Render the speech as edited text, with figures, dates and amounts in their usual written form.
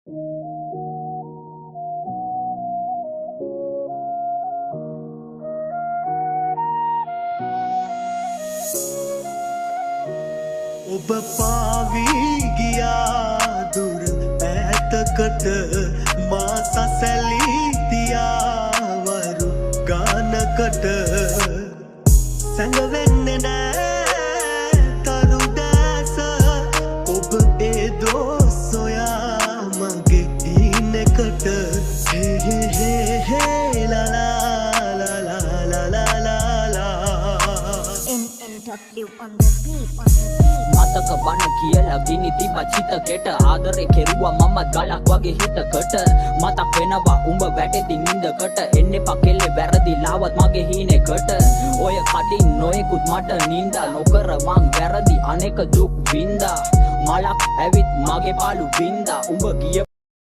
ඔබ පාවී ගියා දුර ඈතකට මා සසැලී තියාවරු ගානකට සැඟවෙන්නේ නෑ තරු දැස ඔබ ඒ දොස් සොයා මගේ ඊනකට හේ හේ හේ හේ ලා ලා ලා ලා ලා ලා ලා ලා NNW on the beat. මතක බන කියලා ගිනි තිබ චිතකෙට ආදරේ කෙරුවා මම ගලක් වගේ හිතකට මතක් වෙනවා උඹ වැටෙති නින්දකට එන්න එපා කෙල්ලේ වැරදි ලාවත් මගේ හීනෙකට ඔය කටින් නොයෙකුත් මට නින්දා නොකර මං වැරදි අනෙක දුක් වින්දා මලක් ඇවිත් මගේ පාළු වින්දා උඹ ගිය